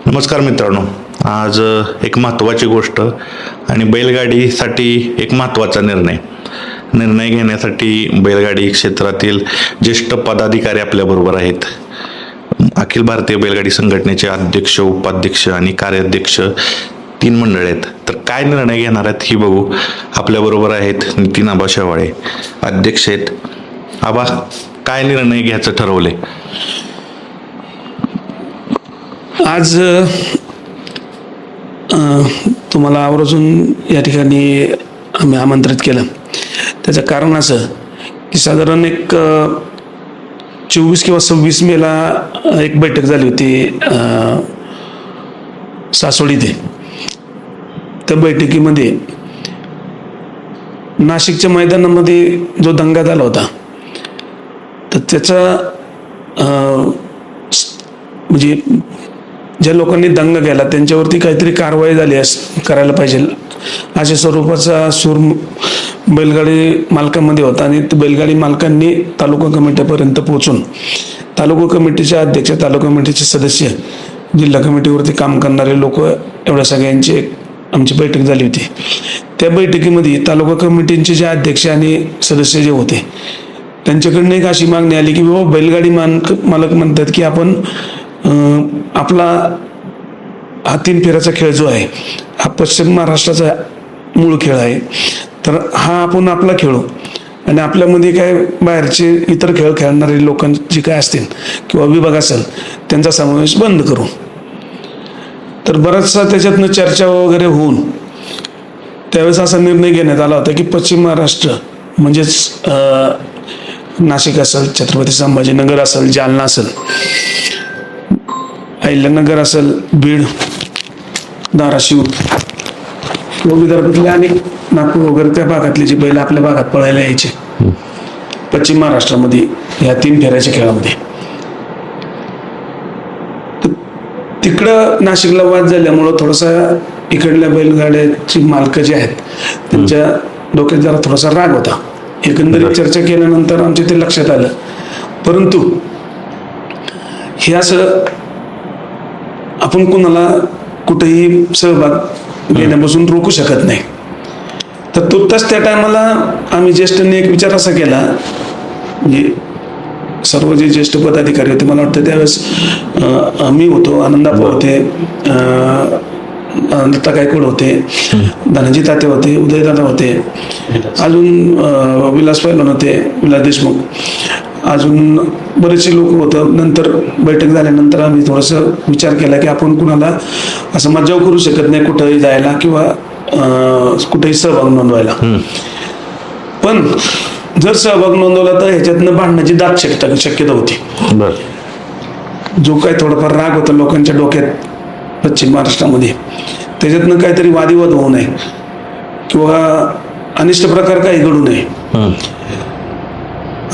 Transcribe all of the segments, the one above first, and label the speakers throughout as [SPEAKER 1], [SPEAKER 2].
[SPEAKER 1] नमस्कार मित्रांनो, आज एक महत्त्वाची गोष्ट आणि बैलगाडीसाठी एक महत्त्वाचा निर्णय घेण्यासाठी बैलगाडी क्षेत्रातील ज्येष्ठ पदाधिकारी आपल्याबरोबर आहेत. अखिल भारतीय बैलगाडी संघटनेचे अध्यक्ष, उपाध्यक्ष आणि कार्याध्यक्ष 3 मंडळ आहेत. तर काय निर्णय घेणार आहेत ही बघू. आपल्याबरोबर आहेत नितीन आबा शेवाळे, अध्यक्ष आहेत. आबा, काय निर्णय घ्यायचं ठरवले?
[SPEAKER 2] आज तुम्हाला आवर्जून या ठिकाणी आम्ही आमंत्रित केलं. त्याचं कारण असं की साधारण एक 24 किंवा 26 मेला एक बैठक झाली होती सासवड इथे. त्या बैठकीमध्ये नाशिकच्या मैदानामध्ये जो दंगा झाला होता, तर त्याचा म्हणजे ज्या लोकांनी दंगा केला त्यांच्यावरती काहीतरी कारवाई झाली करायला पाहिजे अशा स्वरूपाचा सूर बैलगाडी मालकांमध्ये होता. आणि बैलगाडी मालकांनी तालुका कमिटीपर्यंत पोहोचून तालुका कमिटीचे अध्यक्ष, तालुका कमिटीचे सदस्य, जिल्हा कमिटीवरती काम करणारे लोक, एवढ्या सगळ्यांची आमची बैठक झाली होती. त्या बैठकीमध्ये तालुका कमिटीचे जे अध्यक्ष आणि सदस्य जे होते त्यांच्याकडनं एक अशी मागणी आली की बाबा बैलगाडी मालक म्हणतात की आपण आपला हा 3 फेऱ्याचा खेळ जो आहे हा पश्चिम महाराष्ट्राचा मूळ खेळ आहे. तर हा आपण आपला खेळू आणि आपल्यामध्ये काय बाहेरचे इतर खेळ खेळणारे लोकांचे काय असतील किंवा विभाग असेल त्यांचा समावेश बंद करू. तर बराचसा त्याच्यातनं चर्चा वगैरे होऊन त्यावेळेस असा निर्णय घेण्यात आला होता की पश्चिम महाराष्ट्र म्हणजेच नाशिक असेल, छत्रपती संभाजीनगर असेल, जालना असेल, अहिल्यानगर असेल, बीड, धाराशिव व विदर्भातले अनेक नागपूर वगैरे त्या भागातले जे बैल आपल्या भागात पळायला यायचे पश्चिम महाराष्ट्रामध्ये या 3 फेऱ्याच्या खेळामध्ये, तिकडं नाशिकला वाद झाल्यामुळं थोडासा इकडल्या बैलगाड्याची मालक जे आहेत त्यांच्या डोक्यात जरा थोडासा राग होता. एकंदरीत चर्चा केल्यानंतर आमच्या ते लक्षात आलं. परंतु हे असं आपण कुणाला कुठेही सहभाग घेण्यापासून रोखू शकत नाही. तर तुर्तास त्या टायमाला आम्ही ज्येष्ठांनी एक विचार असा केला, म्हणजे सर्व जे ज्येष्ठ पदाधिकारी होते, मला वाटतं त्यावेळेस मी होतो, आनंदाप्पा होते, दत्ता गायकवाड होते, धनंजय ताते होते, उदयदादा होते, अजून विलास पैलवान होते, विलास देशमुख, अजून बरेचसे लोक होतं. नंतर बैठक झाल्यानंतर आम्ही थोडासा विचार केला की आपण कुणाला असं मज्जाव करू शकत नाही कुठंही जायला किंवा कुठेही सहभाग नोंदवायला. पण जर सहभाग नोंदवला तर ह्याच्यातनं भांडण्याची दाट शक्यता होती. जो काही थोडाफार राग होता लोकांच्या डोक्यात पश्चिम महाराष्ट्रामध्ये, त्याच्यातनं काहीतरी वादिवाद होऊ नये किंवा अनिष्ट प्रकार काही घडू नये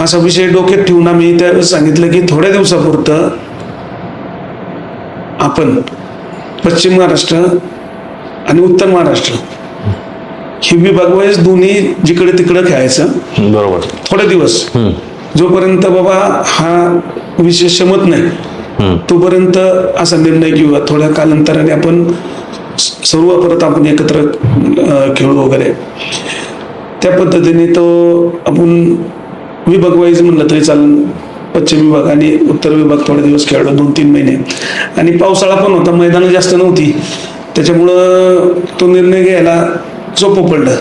[SPEAKER 2] असा विषय डोक्यात ठेवून आम्ही त्यावेळेस सांगितलं की थोड्या दिवसापुरतं आपण पश्चिम महाराष्ट्र आणि उत्तर महाराष्ट्र ही विभाग वाईज दोन्ही जिकडे तिकडे खेळायचं.
[SPEAKER 1] बरोबर.
[SPEAKER 2] थोडे दिवस जोपर्यंत बाबा हा विषय शमत नाही तोपर्यंत असा निर्णय घेऊया. थोड्या कालांतराने आपण सर्व परत आपण एकत्र खेळू वगैरे. त्या पद्धतीने तो आपण विभाग वाईज म्हणलं तरी चालेल. पश्चिम विभाग आणि उत्तर विभाग थोडे दिवस खेळलो, 2-3 महिने. आणि पावसाळा पण होता, मैदानं जास्त नव्हती, त्याच्यामुळं तो निर्णय घ्यायला सोपं पडलं.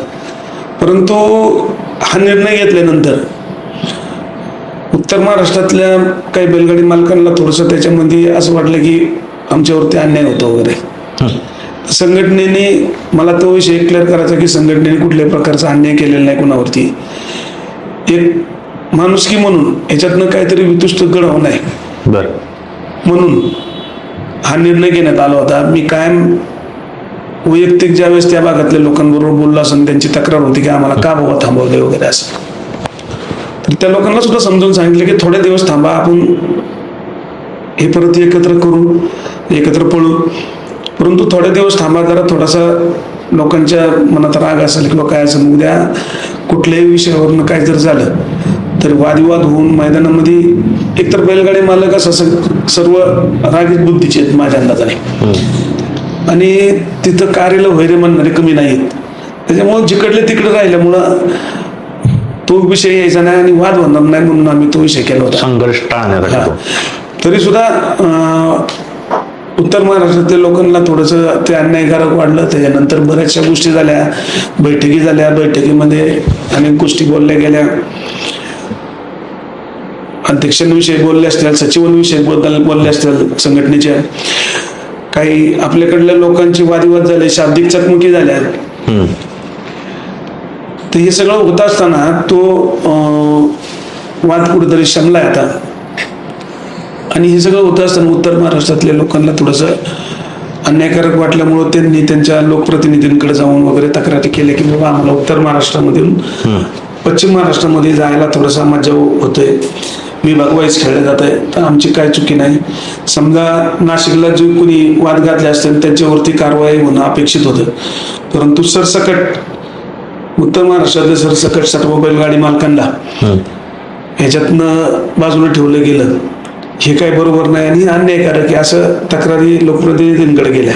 [SPEAKER 2] परंतु हा निर्णय घेतल्यानंतर उत्तर महाराष्ट्रातल्या काही बैलगाडी मालकांना थोडंसं त्याच्यामध्ये असं वाटलं की आमच्यावरती अन्याय होतो वगैरे. संघटनेने मला तो विषय क्लिअर करायचा की संघटनेने कुठल्याही प्रकारचा अन्याय केलेला नाही कुणावरती. एक माणुसकी म्हणून याच्यातनं काहीतरी वितुष्ट घडवू नये म्हणून हा निर्णय घेण्यात आला होता. मी कायम वैयक्तिक ज्यावेळेस त्या भागातल्या लोकांबरोबर बोललो असं त्यांची तक्रार होती की आम्हाला का बाबा थांबवले वगैरे असं, तर त्या लोकांना सुद्धा समजून सांगितलं की थोडे दिवस थांबा, आपण हे परत एकत्र करू, एकत्र पळू. परंतु थोडे दिवस थांबा, जरा थोडासा लोकांच्या मनात राग असेल किंवा काय असेल, उद्या कुठल्याही विषयावरनं काय जर झालं तर वादविवाद होऊन मैदानामध्ये एकतर बैलगाडी मालक असं सर्व रागीत बुद्धीचे आहेत माझ्या अंदाजाने, आणि तिथं कार्याला वैरे म्हणणारे कमी नाहीत. त्याच्यामुळे जिकडले तिकडे राहिल्यामुळं तो विषय यायचा नाही आणि वाद होणार नाही म्हणून आम्ही तो विषय केला होता.
[SPEAKER 1] संघर्ष टाळण्यासाठी.
[SPEAKER 2] तरी सुद्धा उत्तर महाराष्ट्रातल्या लोकांना थोडंसं ते अन्यायकारक वाढलं. त्याच्यानंतर बऱ्याचशा गोष्टी झाल्या, बैठकी झाल्या, बैठकीमध्ये अनेक गोष्टी बोलल्या गेल्या. अध्यक्षांविषयी बोलले असतील, सचिवांविषयी बोलले असतील संघटनेच्या, काही आपल्याकडल्या लोकांचे वादविवाद झाले, शाब्दिक चकमकी झाल्या. तर हे सगळं होत असताना तो वाद कुठेतरी शमलाय आता. आणि हे सगळं होत असताना उत्तर महाराष्ट्रातल्या लोकांना थोडंसं अन्यायकारक वाटल्यामुळं त्यांनी त्यांच्या लोकप्रतिनिधींकडे जाऊन वगैरे तक्रारी केल्या की बाबा आम्हाला उत्तर महाराष्ट्रामधून पश्चिम महाराष्ट्रामध्ये जायला थोडासा मज्जाव होतोय, विभाग वाईज खेळले जात आहे, तर आमची काय चुकी नाही. समजा नाशिकला जे कोणी वाद घातले असतील त्यांच्यावरती कारवाई होणं अपेक्षित होतं, परंतु सरसकट उत्तर महाराष्ट्रातले सरसकट सर्व बैलगाडी मालकांना ह्याच्यातनं बाजूला ठेवलं गेलं, हे काय बरोबर नाही आणि अन्यायकारक आहे असं तक्रारी लोकप्रतिनिधींकडे गेल्या.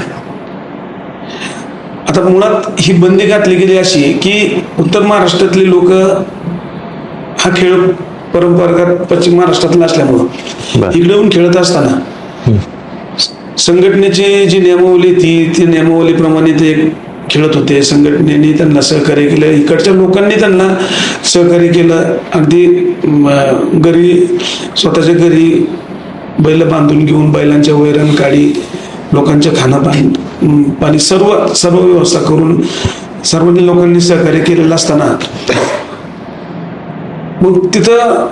[SPEAKER 2] आता मुळात ही बंदी घातली गेली अशी की उत्तर महाराष्ट्रातली लोक हा खेळ परंपरागत पश्चिम महाराष्ट्रातला असल्यामुळं इकडे येऊन खेळत असताना संघटनेची जी नियमावली ती नियमावलीप्रमाणे ते खेळत होते. संघटनेने त्यांना सहकार्य केलं, इकडच्या लोकांनी त्यांना सहकार्य केलं. अगदी घरी स्वतःच्या घरी बैल बांधून घेऊन बैलांच्या वैरण काढी, लोकांच्या खाणं पाणी सर्व व्यवस्था करून सर्वांनी लोकांनी सहकार्य केलेलं असताना मग तिथं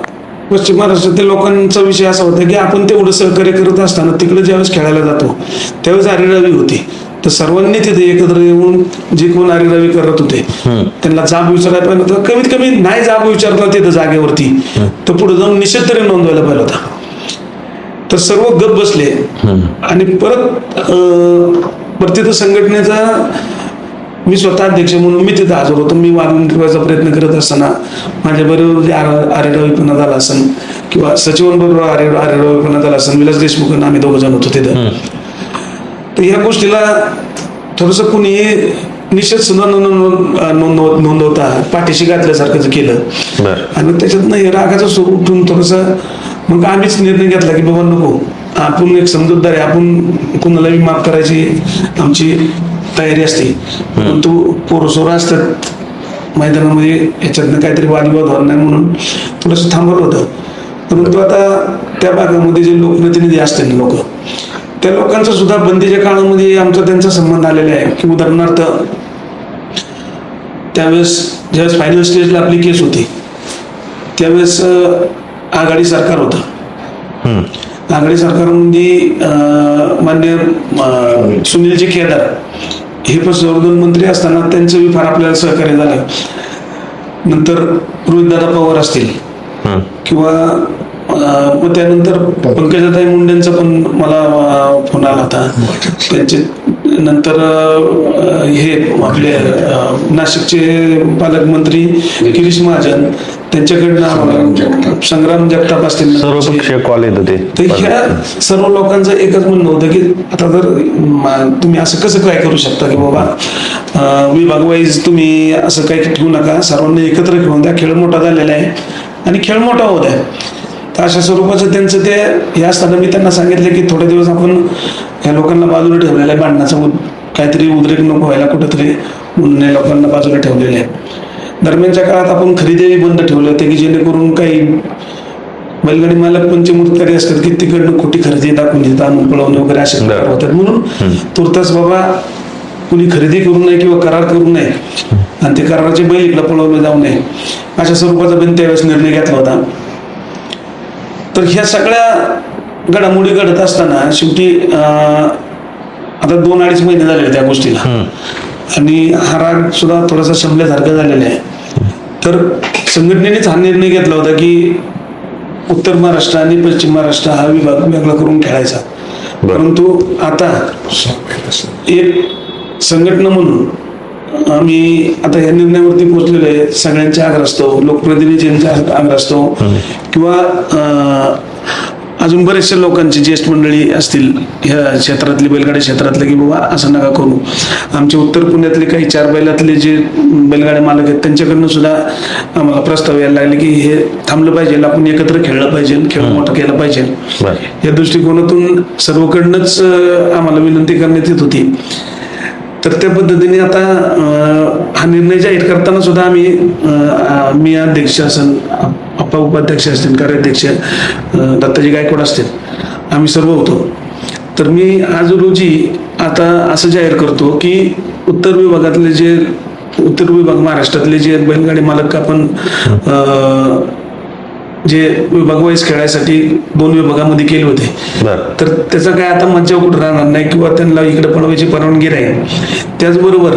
[SPEAKER 2] पश्चिम महाराष्ट्रातील लोकांचा विषय असा होता की आपण तेवढं सहकार्य करत असताना तिकडे ज्यावेळेस खेळायला जातो त्यावेळेस आरेरावी होती. तर सर्वांनी तिथे एकत्र येऊन जे कोण आरेरावी करत होते त्यांना जाब विचारायला पाहिजे होतं. कमीत कमी नाही जाब विचारला तिथं जागेवरती तर पुढे जाऊन निषेध तरी नोंदवायला पाहिजे होता. तर सर्व गप बसले आणि परत तिथं संघटनेचा मी स्वतः अध्यक्ष म्हणून मी तिथं हजर होतो. मी वाद मिटवायचा प्रयत्न करत असताना माझ्याबरोबर आरेरावीपणा झाला असेल किंवा सचिवांबरोबर आरेरावीपणा झाला असेल, विलास देशमुखांना आम्ही दोघं जण होतो तिथं. तर ह्या गोष्टीला थोडंसं कुणी निषेध सुद्धा नोंदवता पाठीशी घातल्यासारखं केलं आणि त्याच्यातनं हे रागाचं स्वरूप उठून थोडंसं मग आम्हीच निर्णय घेतला की बाबा नको, आपण एक समजूतदार आहे, आपण कुणालाही माफ करायची आमची तयारी असते, परंतु पोरसोर असतात मैदानामध्ये, याच्यातनं काहीतरी वादविवाद होणार नाही म्हणून थोडंसं थांबवलं होतं. परंतु आता त्या भागामध्ये जे लोकप्रतिनिधी असतात लोक, त्या लोकांचा सुद्धा बंदीच्या काळामध्ये आमचा त्यांचा संबंध आलेला आहे. की उदाहरणार्थ त्यावेळेस ज्यावेळेस फायनल स्टेजला आपली केस होती त्यावेळेस आघाडी सरकार होतं. आघाडी सरकारमध्ये मान्य सुनीलजी केदार हे पशुसंवर्धन मंत्री असताना त्यांचं फार आपल्याला सहकार्य झालं. नंतर रोहितदादा पवार असतील किंवा मग त्यानंतर पंकजाताई मुंडेंचा पण मला फोन आला होता. त्यांचे नंतर हे आपले नाशिकचे पालकमंत्री गिरीश महाजन त्यांच्याकडनं संग्राम जगताप असतील,
[SPEAKER 1] सर्वपक्षीय कॉल येत होते.
[SPEAKER 2] तर ह्या सर्व लोकांचं एकच म्हणणं होतं की आता जर तुम्ही असं कसं काय करू शकता की बाबा विभाग वाईज तुम्ही असं काही ठेवू नका, सर्वांनी एकत्र घेऊन द्या, खेळ मोठा झालेला आहे आणि खेळ मोठा होत आहे. तर अशा स्वरूपाचं त्यांचं ते हे असताना मी त्यांना सांगितलं की थोडे दिवस आपण ह्या लोकांना बाजूला ठेवलेलं आहे, भांडणाचा काहीतरी उद्रेक नको व्हायला कुठेतरी म्हणून या लोकांना बाजूला ठेवलेलं आहे. दरम्यानच्या काळात आपण खरेदी बंद ठेवले होते की जेणेकरून काही बैलगाडी मालक पंचमूर्तकारी असतात की तिकडनं खोटी खरेदी दाखवून आणून पळवणे वगैरे असे प्रकार होतात. म्हणून तुर्तास बाबा कुणी खरेदी करू नये किंवा करार करू नये आणि ते कराराचे बैल इकडे पळवले जाऊ नये अशा स्वरूपाचा पण त्यावेळेस निर्णय घेतला होता. तर ह्या सगळ्या घडामोडी घडत असताना शेवटी आता 2-2.5 महिने झाले त्या गोष्टीला आणि हा राग सुद्धा थोडासा शमल्यासारखा झालेला आहे. तर संघटनेनेच हा निर्णय घेतला होता की उत्तर महाराष्ट्र आणि पश्चिम महाराष्ट्र हा विभाग वेगळा करून खेळायचा. परंतु आता एक संघटना म्हणून आम्ही आता या निर्णयावरती पोहोचलेलो आहे. सगळ्यांच्या आग्रह असतो, लोकप्रतिनिधींच्या आग्रह असतो किंवा अजून बरेचशा लोकांची ज्येष्ठ मंडळी असतील ह्या क्षेत्रातली, बैलगाडी क्षेत्रातले, की बाबा असं नका करू. आमचे उत्तर पुण्यातले काही 4 बैलातले जे बैलगाडी मालक आहेत त्यांच्याकडनं सुद्धा आम्हाला प्रस्ताव यायला लागले की हे थांबलं पाहिजे, आपण एकत्र खेळलं पाहिजे, खेळ मोठा केला पाहिजे. या दृष्टिकोनातून सर्वकडनंच आम्हाला विनंती करण्यात येत होती. तर त्या पद्धतीने आता हा निर्णय जाहीर करताना सुद्धा मी अध्यक्ष असेल, अप्पा उपाध्यक्ष असतील, कार्याध्यक्ष दत्ताजी गायकवाड असतील, आम्ही सर्व होतो. तर मी आज रोजी आता असं जाहीर करतो की उत्तर विभाग महाराष्ट्रातले जे बैलगाडी मालक आपण जे विभाग वाईज खेळायसाठी 2 विभागामध्ये केले होते, तर त्याचा काय आता मज्जा कुठं राहणार नाही किंवा त्यांना इकडे पळवायची परवानगी राहील. त्याचबरोबर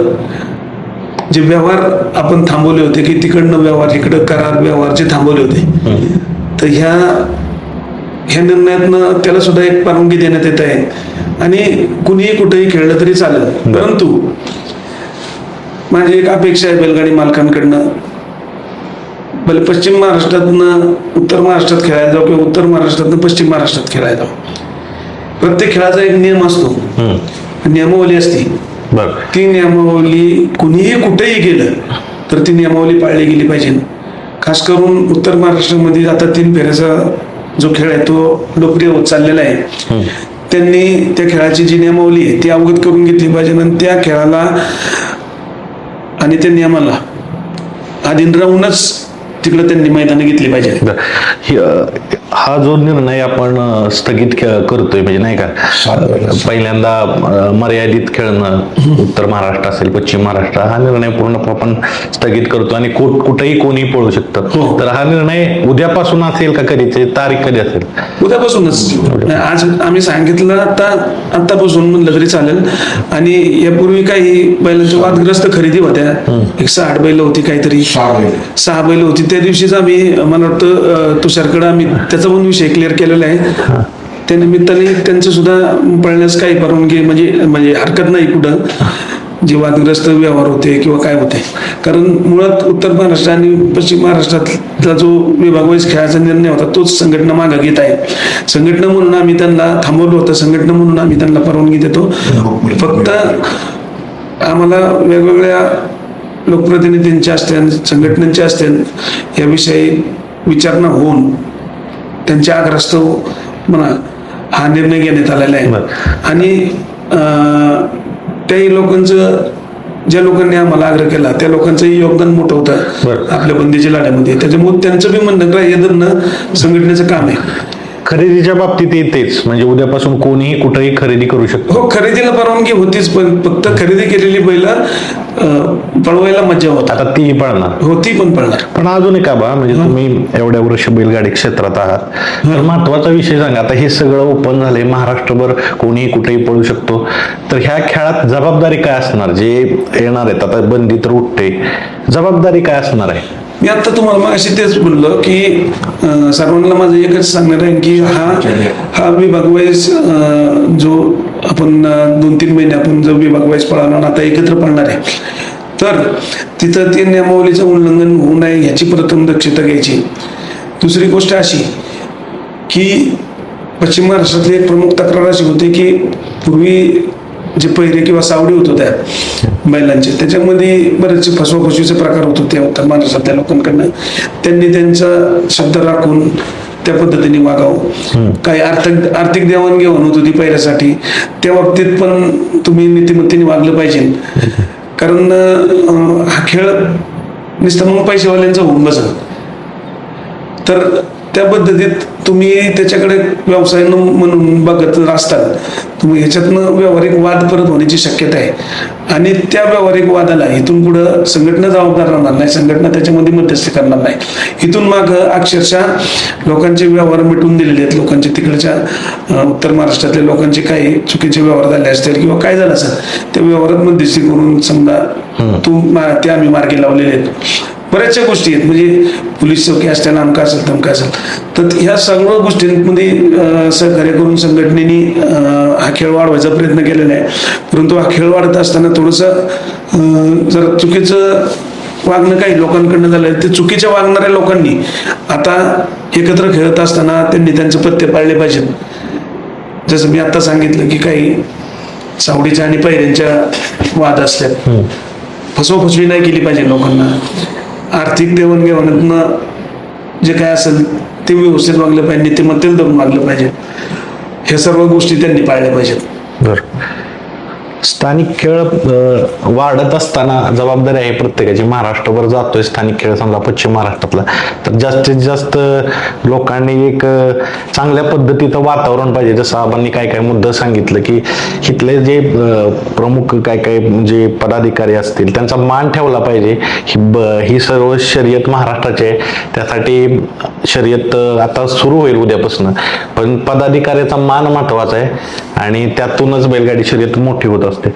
[SPEAKER 2] जे व्यवहार आपण थांबवले होते की तिकडनं व्यवहार इकडं करार व्यवहार जे थांबवले होते, तर ह्या निर्णयातनं त्याला सुद्धा एक परवानगी देण्यात येत आहे आणि कुणीही कुठेही खेळलं तरी चालेल. परंतु माझी एक अपेक्षा आहे बैलगाडी मालकांकडनं, भले पश्चिम महाराष्ट्रातनं उत्तर महाराष्ट्रात खेळायला जाऊ किंवा उत्तर महाराष्ट्रातनं पश्चिम महाराष्ट्रात खेळायला जाऊ, प्रत्येक खेळाचा एक नियम असतो, नियमावली असते. ती नियमावली कुणीही कुठेही गेलं तर ती नियमावली पाळली गेली पाहिजे. खास करून उत्तर महाराष्ट्रामध्ये आता 3 फेऱ्याचा जो खेळ आहे तो लोकप्रिय होत चाललेला आहे. त्यांनी त्या खेळाची जी नियमावली आहे ती अवगत करून घेतली पाहिजे आणि त्या खेळाला आणि त्या नियमाला अधीन राहूनच तिकडे त्यांनी मैदानं घेतली पाहिजे.
[SPEAKER 3] हा जो निर्णय आपण स्थगित करतोय म्हणजे नाही का, पहिल्यांदा मर्यादित खेळणं उत्तर महाराष्ट्र असेल पश्चिम महाराष्ट्र, हा निर्णय पूर्ण आपण स्थगित करतो आणि कुठेही कोणी पळू शकतं. तर हा निर्णय उद्यापासून असेल का, कधीचे तारीख कधी असेल?
[SPEAKER 2] उद्यापासूनच. आज आम्ही सांगितलं आतापासून म्हणलं तरी चालेल. आणि यापूर्वी काही बैलांच्या वादग्रस्त खरेदी होत्या, 160 बैल होती, काहीतरी 6 बैल होती. त्या दिवशीच आम्ही, मला वाटतं तुषारकडे आम्ही त्याचा पण विषय क्लिअर केलेला आहे. त्या निमित्ताने त्यांचं सुद्धा पळण्यास काही परवानगी म्हणजे हरकत नाही कुठं, जे वादग्रस्त व्यवहार होते किंवा काय होते. कारण मुळात उत्तर महाराष्ट्र आणि पश्चिम महाराष्ट्रातला जो विभाग वाईज खेळाचा निर्णय होता तोच संघटना मागे घेत आहे. संघटना म्हणून आम्ही त्यांना थांबवलं होतं, संघटना म्हणून आम्ही त्यांना परवानगी देतो. फक्त आम्हाला वेगवेगळ्या लोकप्रतिनिधींच्या असतील, संघटनांच्या असतील, याविषयी विचारणा होऊन त्यांच्या आग्रहास्तव म्हणा हा निर्णय घेण्यात आलेला आहे. आणि त्याही लोकांचं, ज्या लोकांनी आम्हाला आग्रह केला त्या लोकांचंही योगदान मोठं होतं आपल्या बंदीच्या लढ्यामध्ये. त्याच्यामुळे त्यांचं बी म्हणणं ग्राह्य धरणं संघटनेचं काम आहे.
[SPEAKER 3] खरेदीच्या बाबतीत येतेच, म्हणजे उद्यापासून कोणीही कुठेही खरेदी करू शकतो.
[SPEAKER 2] हो, खरेदीला परवानगी होतीच, पण फक्त खरेदी केलेली बैल पळवायला मजा होता.
[SPEAKER 3] आता ती पळणार,
[SPEAKER 2] हो ती पण पळणार.
[SPEAKER 3] पण अजून एक बा, म्हणजे तुम्ही एवढ्या वर्ष बैलगाडी क्षेत्रात आहात, तर महत्वाचा विषय सांगा. आता हे सगळं ओपन झालंय, महाराष्ट्रभर कोणीही कुठेही पळू शकतो, तर ह्या खेळात जबाबदारी काय असणार? जे येणार आहेत आता, बंदी तर उठते, जबाबदारी काय असणार आहे?
[SPEAKER 2] मी आता तुम्हाला अशी तेच बोललो की सर्वांना माझं एकच सांगणार आहे की हा विभाग वाईज जो आपण 2-3 महिने आपण जो विभाग वाईज पळणार आता एकत्र पळणार आहे, तर तिथं ते नियमावलीचं उल्लंघन होऊ नये ह्याची प्रथम दक्षता घ्यायची. दुसरी गोष्ट अशी की पश्चिम महाराष्ट्रातली एक प्रमुख तक्रार अशी होती की पूर्वी जे पहिरे किंवा सावडी होत होत्या बैलांचे, त्याच्यामध्ये बरेचसे फसवाफसवीचे प्रकार होत होते उत्तर महाराष्ट्रातल्या लोकांकडनं. त्यांनी त्यांचा शब्द राखून त्या पद्धतीने वागावं. काही आर्थिक देवाणघेवाण होत होती पहिल्यासाठी, त्या बाबतीत पण तुम्ही नीतिमत्तेने वागलं पाहिजे. कारण हा खेळ नुसतं मग पैसेवाल्यांचा होऊन बसत, तर त्या पद्धतीत तुम्ही त्याच्याकडे व्यवसाय म्हणून बघत असताल, तुम्ही ह्याच्यातनं व्यावहारिक वाद परत होण्याची शक्यता आहे. आणि त्या व्यावहारिक वादाला इथून पुढं संघटना जबाबदार राहणार नाही, संघटना त्याच्यामध्ये मध्यस्थी करणार नाही. इथून माग अक्षरशः लोकांचे व्यवहार मिटून दिलेले आहेत. लोकांचे तिकडच्या उत्तर महाराष्ट्रातल्या लोकांचे काही चुकीचे व्यवहार झाले असतील किंवा काय झालं असेल, त्या व्यवहारात मध्यस्थी करून समजा ते आम्ही मार्गी लावलेले आहेत. बऱ्याचशा गोष्टी आहेत, म्हणजे पोलीस चौकी असतील, अमका असेल तमका असेल, तर ह्या सर्व गोष्टींमध्ये सहकार्य करून संघटनेने हा खेळ वाढवायचा प्रयत्न केलेला आहे. परंतु हा खेळ वाढत असताना थोडंसं जर चुकीचं वागणं काही लोकांकडनं झालं ते चुकीच्या वागणाऱ्या लोकांनी आता एकत्र खेळत असताना त्यांनी त्यांचे पत्ते पाळले पाहिजेत. जसं मी आता सांगितलं की काही सावडीच्या आणि पैऱ्यांच्या वाद असतात, फसवफसवी नाही केली पाहिजे लोकांना. आर्थिक देवाणघेवाणातनं जे काय असेल ते व्यवस्थित वागलं पाहिजे, नीतिमत्तेला धरून वागलं पाहिजे. ह्या सर्व गोष्टी त्यांनी पाळल्या पाहिजेत.
[SPEAKER 3] बरं. स्थानिक खेळ वाढत असताना जबाबदारी आहे प्रत्येकाची. महाराष्ट्रभर जातोय स्थानिक खेळ, समजा पश्चिम महाराष्ट्रातला, तर जास्तीत जास्त लोकांनी एक चांगल्या पद्धतीचं वातावरण पाहिजे. जसं आपण काय काय मुद्दा सांगितलं की इथले जे प्रमुख काय काय जे पदाधिकारी असतील त्यांचा मान ठेवला पाहिजे. ही सर्व शर्यत महाराष्ट्राची आहे, त्यासाठी शर्यत आता सुरू होईल उद्यापासून, पण पदाधिकाऱ्याचा मान महत्वाचा आहे आणि त्यातूनच बैलगाडी शर्यत मोठी होत असते.